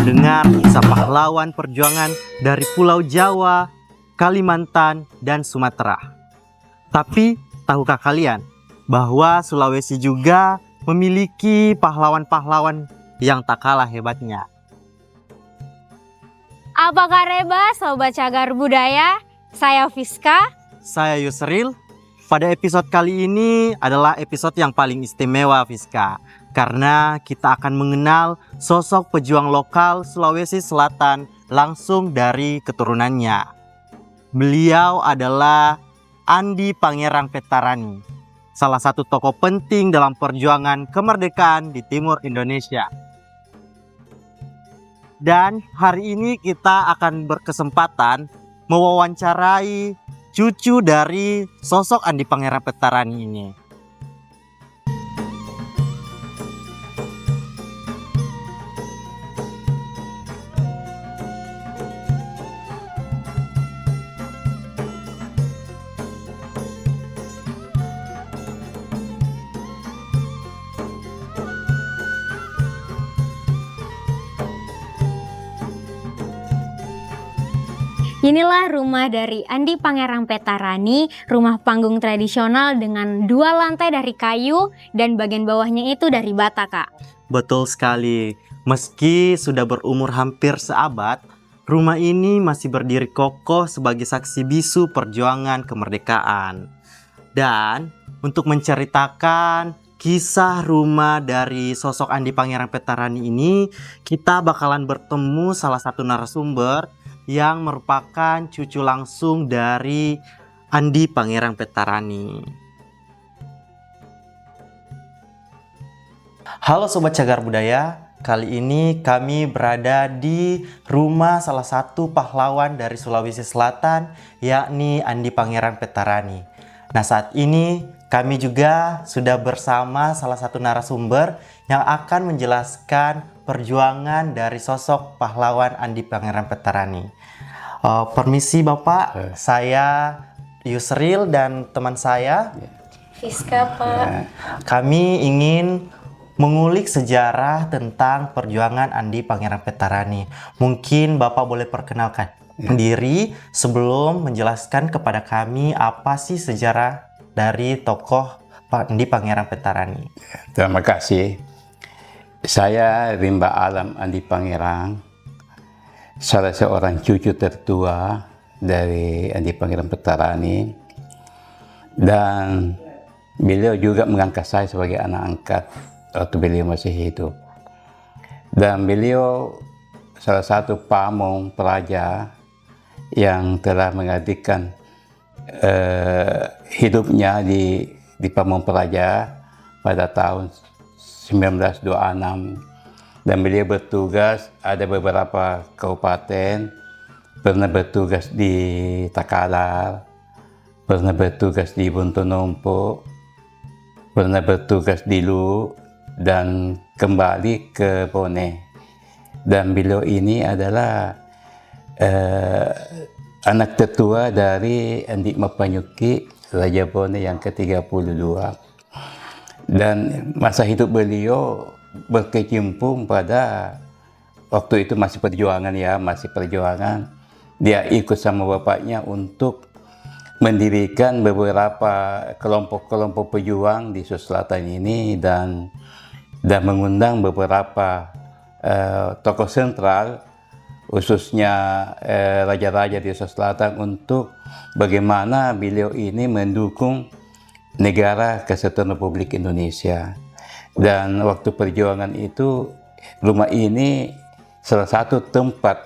mendengar kisah pahlawan perjuangan dari Pulau Jawa, Kalimantan, dan Sumatera. Tapi, tahukah kalian bahwa Sulawesi juga memiliki pahlawan-pahlawan yang tak kalah hebatnya? Apa kabar Sobat Cagar Budaya? Saya Fiska. Saya Yusril. Pada episode kali ini adalah episode yang paling istimewa, Fiska, karena kita akan mengenal sosok pejuang lokal Sulawesi Selatan langsung dari keturunannya. Beliau adalah Andi Pangerang Petarani, salah satu tokoh penting dalam perjuangan kemerdekaan di timur Indonesia. Dan hari ini kita akan berkesempatan mewawancarai cucu dari sosok Andi Pangerang Petarani ini. Inilah rumah dari Andi Pangerang Petarani, rumah panggung tradisional dengan 2 lantai dari kayu dan bagian bawahnya itu dari bata, Kak. Betul sekali. Meski sudah berumur hampir seabad, rumah ini masih berdiri kokoh sebagai saksi bisu perjuangan kemerdekaan. Dan untuk menceritakan kisah rumah dari sosok Andi Pangerang Petarani ini, kita bakalan bertemu salah satu narasumber yang merupakan cucu langsung dari Andi Pangerang Petarani. Halo Sobat Cagar Budaya, kali ini kami berada di rumah salah satu pahlawan dari Sulawesi Selatan, yakni Andi Pangerang Petarani. Nah, saat ini kami juga sudah bersama salah satu narasumber yang akan menjelaskan perjuangan dari sosok pahlawan Andi Pangerang Petarani. Permisi Bapak, saya Yusril dan teman saya Fiska, Pak. Kami ingin mengulik sejarah tentang perjuangan Andi Pangerang Petarani. Mungkin Bapak boleh perkenalkan diri sebelum menjelaskan kepada kami apa sih sejarah dari tokoh Andi Pangerang Petarani. Terima kasih. Saya Rimba Alam Andi Pangerang, salah seorang cucu tertua dari Andi Pangerang Petarani, dan beliau juga mengangkat saya sebagai anak angkat waktu beliau masih hidup. Dan beliau salah satu pamong peraja yang telah mengabdikan hidupnya di Pamong Praja pada tahun 1926, dan beliau bertugas ada beberapa kabupaten, pernah bertugas di Takalar, pernah bertugas di Buntunompo, pernah bertugas di Lu, dan kembali ke Bone. Dan beliau ini adalah anak tertua dari Andi Mapanyuki, Raja Bone yang ke-32. Dan masa hidup beliau berkecimpung pada waktu itu masih perjuangan ya, masih perjuangan. Dia ikut sama bapaknya untuk mendirikan beberapa kelompok-kelompok pejuang di Sulawesi Selatan ini, dan mengundang beberapa tokoh sentral, khususnya raja-raja di Sulawesi Selatan, untuk bagaimana beliau ini mendukung negara Kesatuan Republik Indonesia. Dan waktu perjuangan itu, rumah ini salah satu tempat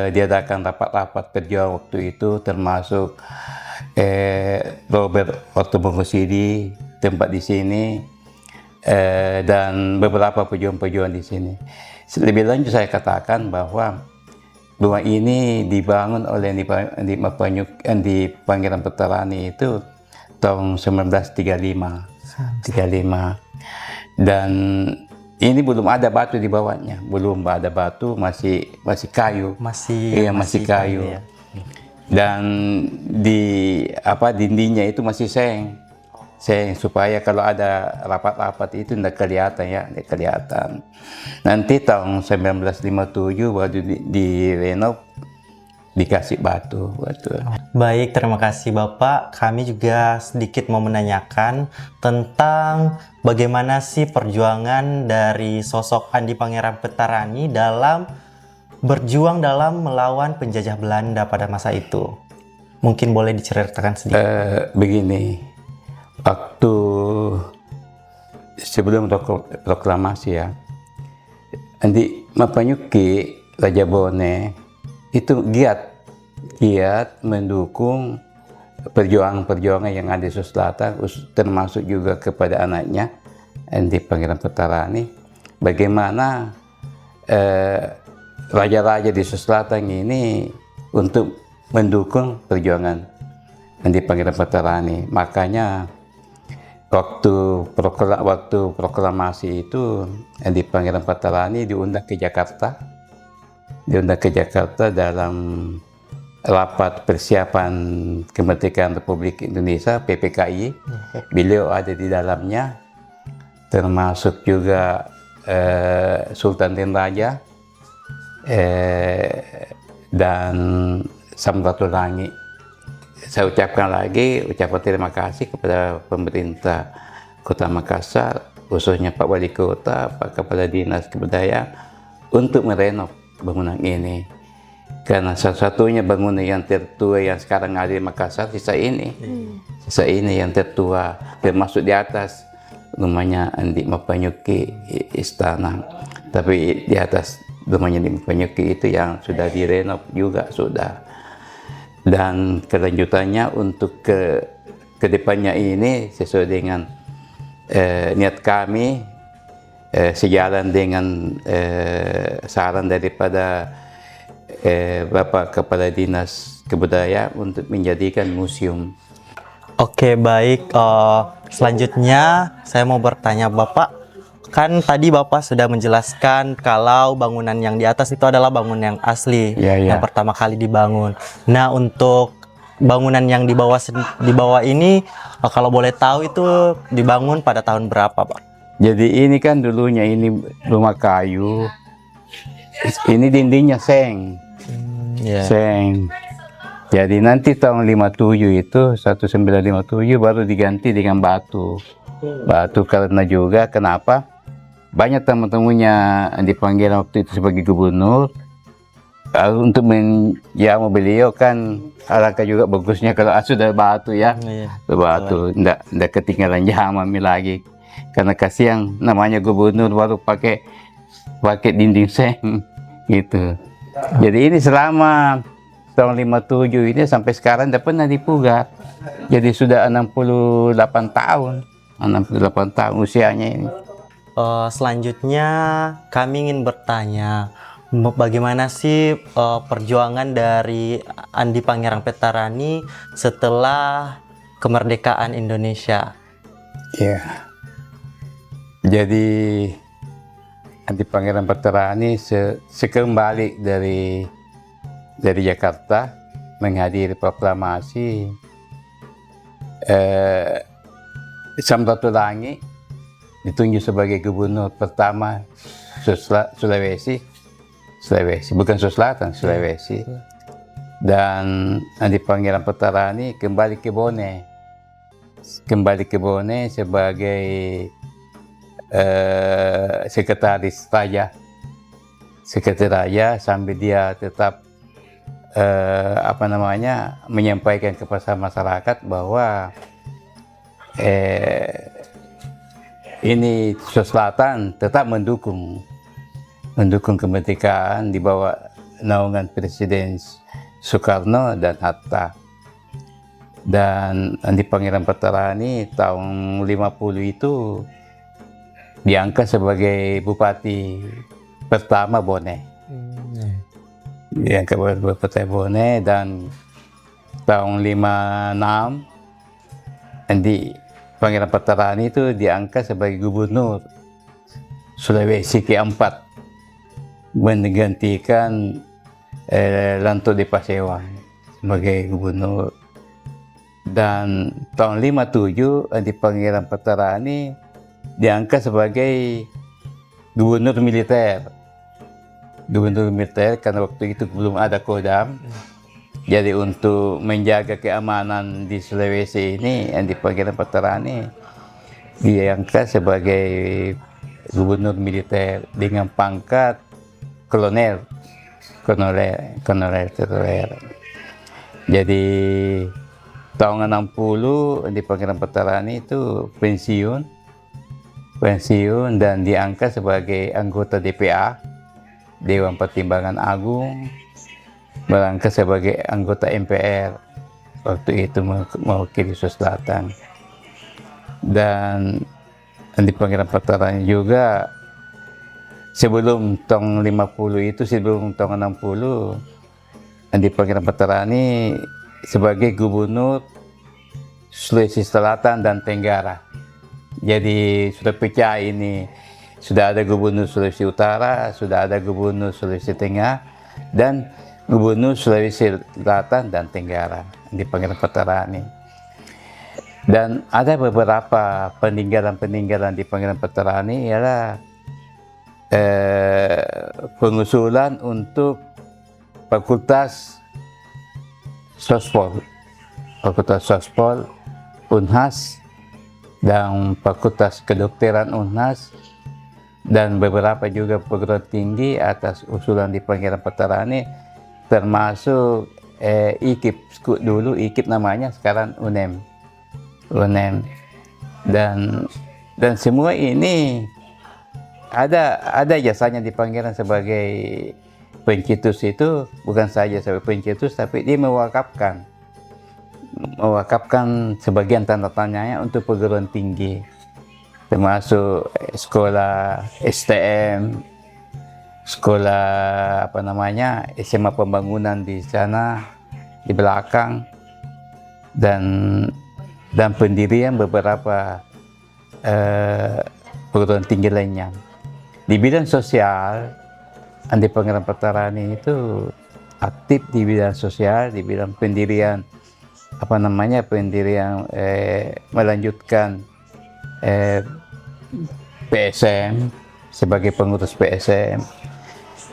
diadakan rapat-rapat perjuangan waktu itu, termasuk Robert Ortobongosidi tempat di sini, dan beberapa pejuang-pejuang di sini. Lebih lanjut saya katakan bahwa rumah ini dibangun oleh Andi Pangerang Petarani itu tahun 1935. Dan ini belum ada batu di bawahnya, belum ada batu, masih kayu, masih kayu. Ya. Dan di dindingnya itu masih seng. seng supaya kalau ada rapat-rapat itu tidak kelihatan ya, tidak kelihatan. Nanti tahun 1957 baru direnov, dikasih batu. Baik, terima kasih Bapak. Kami juga sedikit mau menanyakan tentang bagaimana sih perjuangan dari sosok Andi Pangerang Petarani dalam berjuang dalam melawan penjajah Belanda pada masa itu. Mungkin boleh diceritakan sedikit. Begini, waktu sebelum proklamasi ya, Andi Mapanyuki Raja Bone itu giat mendukung perjuangan yang ada di Sulawesi Selatan, termasuk juga kepada anaknya Andi Pangerang Petarani. Bagaimana raja-raja di Sulawesi Selatan ini untuk mendukung perjuangan Andi Pangerang Petarani. Makanya waktu proklamasi itu Andi Pangerang Petarani diundang ke Jakarta. Dalam rapat persiapan kemerdekaan Republik Indonesia PPKI. Beliau ada di dalamnya, termasuk juga Sultan dan Raja dan Samratulangi. Saya ucapkan terima kasih kepada pemerintah Kota Makassar, khususnya Pak Wali Kota, Pak Kepala Dinas Kebudayaan untuk merenov bangunan ini. Karena satu-satunya bangunan yang tertua yang sekarang ada di Makassar sisa ini yang tertua, termasuk di atas rumahnya Andi Mapanyuki istana. Tapi di atas rumahnya Andi Mapanyuki itu yang sudah direnov juga sudah. Dan kelanjutannya untuk ke depannya ini sesuai dengan niat kami, sejalan dengan saran daripada Bapak Kepala Dinas Kebudayaan untuk menjadikan museum. Oke, baik. Selanjutnya saya mau bertanya Bapak. Kan tadi Bapak sudah menjelaskan kalau bangunan yang di atas itu adalah bangunan yang asli, yang pertama kali dibangun. Nah, untuk bangunan yang di bawah ini, kalau boleh tahu itu dibangun pada tahun berapa, Pak? Jadi ini kan dulunya ini rumah kayu, ini dindingnya seng. Seng. Jadi nanti tahun 57 itu 1957 baru diganti dengan batu. Batu karena juga kenapa? Banyak teman-temannya dipanggil waktu itu sebagai gubernur untuk menjamu beliau kan, alangkah juga bagusnya kalau sudah batu ya, batu, ndak ketinggalan zaman lagi, karena kasihan namanya gubernur baru pakai dinding seng gitu. Jadi ini selama tahun 57 ini sampai sekarang tidak pernah dipugar. Jadi sudah 68 tahun usianya ini. Selanjutnya kami ingin bertanya, bagaimana sih perjuangan dari Andi Pangerang Petarani setelah kemerdekaan Indonesia? Ya, jadi Andi Pangerang Petarani sekembali dari Jakarta menghadiri proklamasi, Samratulangi ditunjuk sebagai gubernur pertama Sulawesi, bukan Selatan, Sulawesi. Dan Andi Pangerang Petarani kembali ke Bone sebagai sekretaris raja sambil dia tetap menyampaikan kepada masyarakat bahwa ini Sulawesi Selatan tetap mendukung kemerdekaan di bawah naungan Presiden Soekarno dan Hatta. Dan Andi Pangerang Petarani tahun 50 itu diangkat sebagai Bupati pertama Bone. Diangkat sebagai Bupati Bone, dan tahun 56 Andi Pangerang Petarani itu diangkat sebagai Gubernur Sulawesi keempat, menggantikan Lanto de Pasewan sebagai gubernur. Dan tahun 57 Andi Pangeran Petarani diangkat sebagai gubernur militer. Gubernur militer karena waktu itu belum ada Kodam. Jadi untuk menjaga keamanan di Sulawesi ini, Andi Pangeran Petarani diangkat sebagai gubernur militer dengan pangkat kolonel. Jadi tahun 60 Andi Pangeran Petarani itu pensiun dan diangkat sebagai anggota DPA, Dewan Pertimbangan Agung, berangkat sebagai anggota MPR waktu itu mewakili Sulawesi Selatan. Dan Andi Pangeran Petarani juga sebelum tahun 50 itu, sebelum tahun 60, Andi Pangeran Petarani sebagai gubernur Sulawesi Selatan dan Tenggara. Jadi sudah pecah ini, sudah ada gubernur Sulawesi Utara, sudah ada gubernur Sulawesi Tengah, dan gubernur Sulawesi Selatan dan Tenggara, Andi Pangeran Petarani. Dan ada beberapa peninggalan di Pangeran Petarani ialah pengusulan untuk Fakultas Sospol, Unhas, dan Fakultas Kedokteran Unhas, dan beberapa juga perguruan tinggi atas usulan di Pangeran Petarani, termasuk IKIP dulu, IKIP namanya, sekarang UNEM. Dan semua ini ada jasanya di Pangeran sebagai pencetus. Itu bukan saja sebagai pencetus, tapi dia mewakafkan sebagian tanda tanyanya untuk perguruan tinggi, termasuk sekolah STM, sekolah SMA Pembangunan di sana di belakang, dan pendirian beberapa perguruan tinggi lainnya. Di bidang sosial, Andi Pangeran Petarani itu aktif di bidang sosial, di bidang pendirian melanjutkan PSM, sebagai pengurus PSM,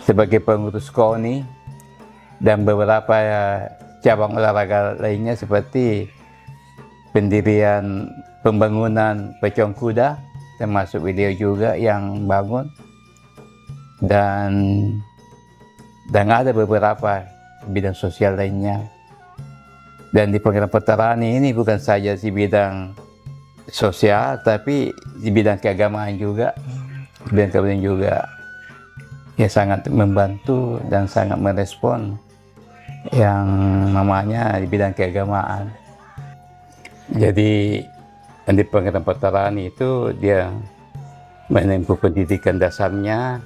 sebagai pengurus KONI, dan beberapa cabang olahraga lainnya seperti pendirian pembangunan Pecong Kuda, termasuk beliau juga yang bangun, dan ada beberapa bidang sosial lainnya. Dan di Pangeran Petarani ini bukan saja di bidang sosial, tapi di bidang keagamaan juga. Ya sangat membantu dan sangat merespon yang namanya di bidang keagamaan. Jadi Andi Pangeran Petarani itu dia menempuh pendidikan dasarnya,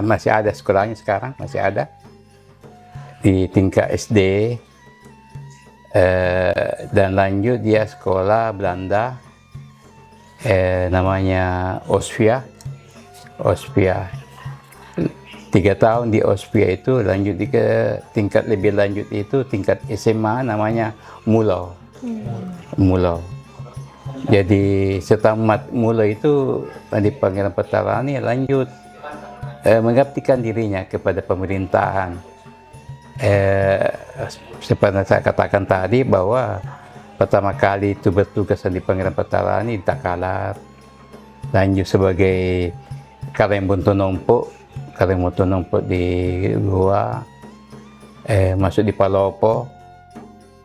masih ada sekolahnya sekarang, masih ada di tingkat SD, dan lanjut dia sekolah Belanda, namanya Ospia. 3 tahun di Ospia itu, lanjut ke tingkat lebih lanjut itu tingkat SMA, namanya Mulau. Jadi setamat Mulau itu Andi Pangeran Petarani lanjut mengabdikan dirinya kepada pemerintahan. Seperti saya katakan tadi bahwa pertama kali itu bertugas Andi Pangeran Petarani di Takalar, lanjut sebagai Karembonto Nompo di Goa, masuk di Palopo,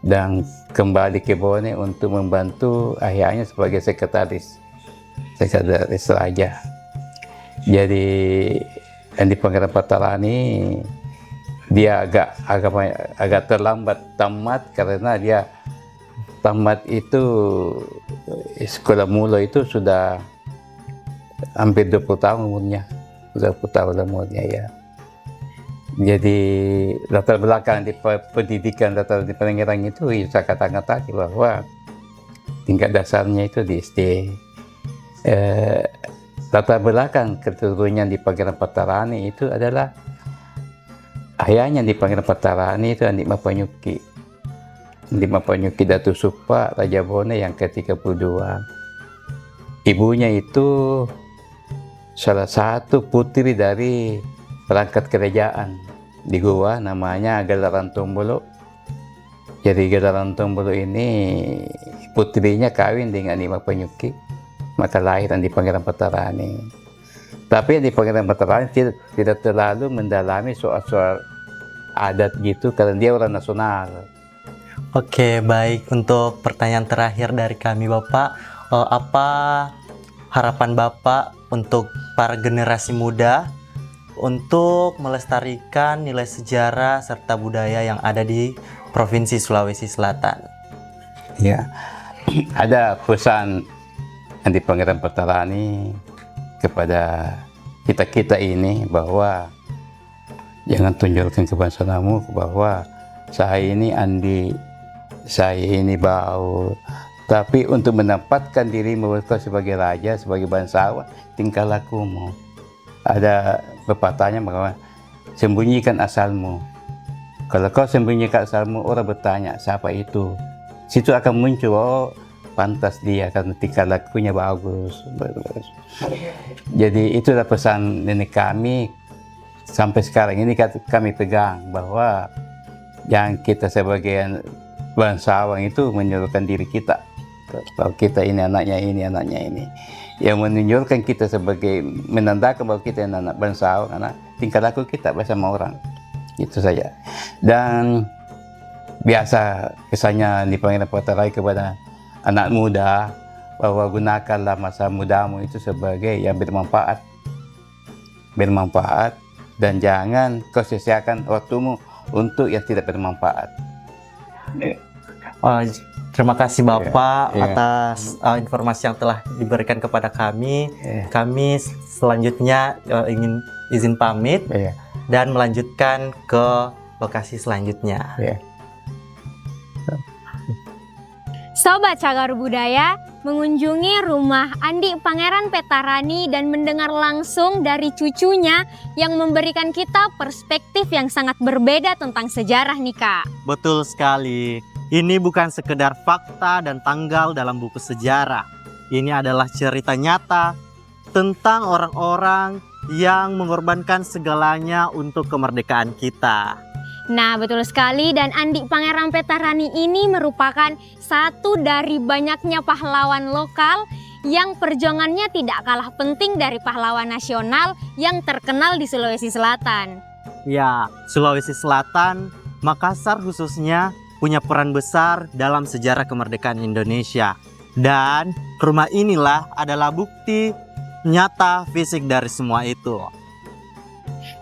dan kembali ke Bone untuk membantu akhirnya sebagai sekretaris raja. Jadi Andi Pangeran Petarani dia agak terlambat tamat, karena dia tamat itu sekolah Mulo itu sudah hampir 20 tahun umurnya. Ya. Jadi latar belakang di pendidikan di Pangandaran itu saya katakan tadi bahwa tingkat dasarnya itu di SD. Latar belakang keturunan di Pangandaran Petarani itu adalah ayahnya di Pangandaran Petarani itu Andi Mapanyuki. Andi Mapanyuki Datu Supa Raja Bone yang ke-32. Ibunya itu salah satu putri dari perangkat kerajaan di Goa, namanya Galaran Tombolo. Jadi Galaran Tombolo ini putrinya kawin dengan Andi Mapanyuki, maka lahir Andi Pangeran Petarani. Tapi Andi Pangeran Petarani tidak terlalu mendalami soal-soal adat gitu karena dia orang nasional. Oke, baik. Untuk pertanyaan terakhir dari kami Bapak, apa harapan Bapak untuk para generasi muda untuk melestarikan nilai sejarah serta budaya yang ada di Provinsi Sulawesi Selatan? Ya, ada pesan Andi Pangeran Petarani kepada kita-kita ini bahwa jangan tunjukkan kebangsanaanmu bahwa saya ini Andi, saya ini Bau. Tapi untuk menempatkan dirimu sebagai raja, sebagai bangsawan, tingkah lakumu. Ada pepatahnya bahwa sembunyikan asalmu. Kalau kau sembunyikan asalmu, orang bertanya siapa itu. Situ akan muncul, oh pantas dia karena tingkah lakunya bagus. Jadi itulah pesan nenek kami sampai sekarang ini kami pegang bahwa yang kita sebagai bangsawan itu menunjukkan diri kita. Bahwa kita ini anaknya ini. Yang menunjukkan kita sebagai menandakan bahwa kita anak bangsawan karena tingkah laku kita bersama orang. Itu saja. Dan biasa kesannya di Pangeran Petarani kepada anak muda bahwa gunakanlah masa mudamu itu sebagai yang bermanfaat. Bermanfaat dan jangan kau sia-siakan waktumu untuk yang tidak bermanfaat. Terima kasih Bapak Iya. atas informasi yang telah diberikan kepada kami. Kami selanjutnya ingin izin pamit dan melanjutkan ke lokasi selanjutnya. Sobat Cagar Budaya, mengunjungi rumah Andi Pangeran Petarani dan mendengar langsung dari cucunya yang memberikan kita perspektif yang sangat berbeda tentang sejarah nih Kak. Betul sekali. Ini bukan sekedar fakta dan tanggal dalam buku sejarah. Ini adalah cerita nyata tentang orang-orang yang mengorbankan segalanya untuk kemerdekaan kita. Nah betul sekali, dan Andi Pangeran Petarani ini merupakan satu dari banyaknya pahlawan lokal yang perjuangannya tidak kalah penting dari pahlawan nasional yang terkenal di Sulawesi Selatan. Ya, Sulawesi Selatan, Makassar khususnya punya peran besar dalam sejarah kemerdekaan Indonesia. Dan rumah inilah adalah bukti nyata fisik dari semua itu.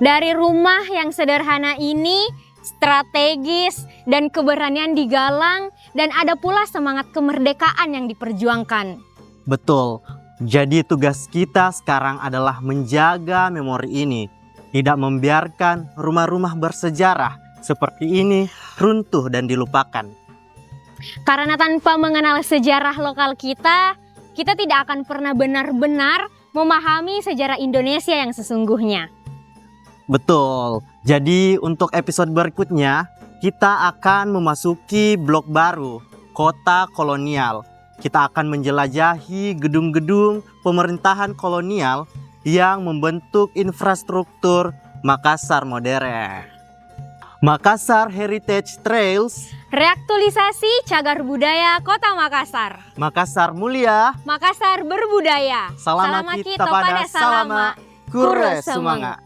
Dari rumah yang sederhana ini, strategis dan keberanian digalang, dan ada pula semangat kemerdekaan yang diperjuangkan. Betul. Jadi tugas kita sekarang adalah menjaga memori ini, tidak membiarkan rumah-rumah bersejarah seperti ini runtuh dan dilupakan. Karena tanpa mengenal sejarah lokal kita tidak akan pernah benar-benar memahami sejarah Indonesia yang sesungguhnya. Betul. Jadi untuk episode berikutnya kita akan memasuki blok baru, kota kolonial. Kita akan menjelajahi gedung-gedung pemerintahan kolonial yang membentuk infrastruktur Makassar modern. Makassar Heritage Trails, Reaktualisasi cagar budaya Kota Makassar. Makassar mulia, Makassar berbudaya. Salama kita pada salama, Kure Sumanga.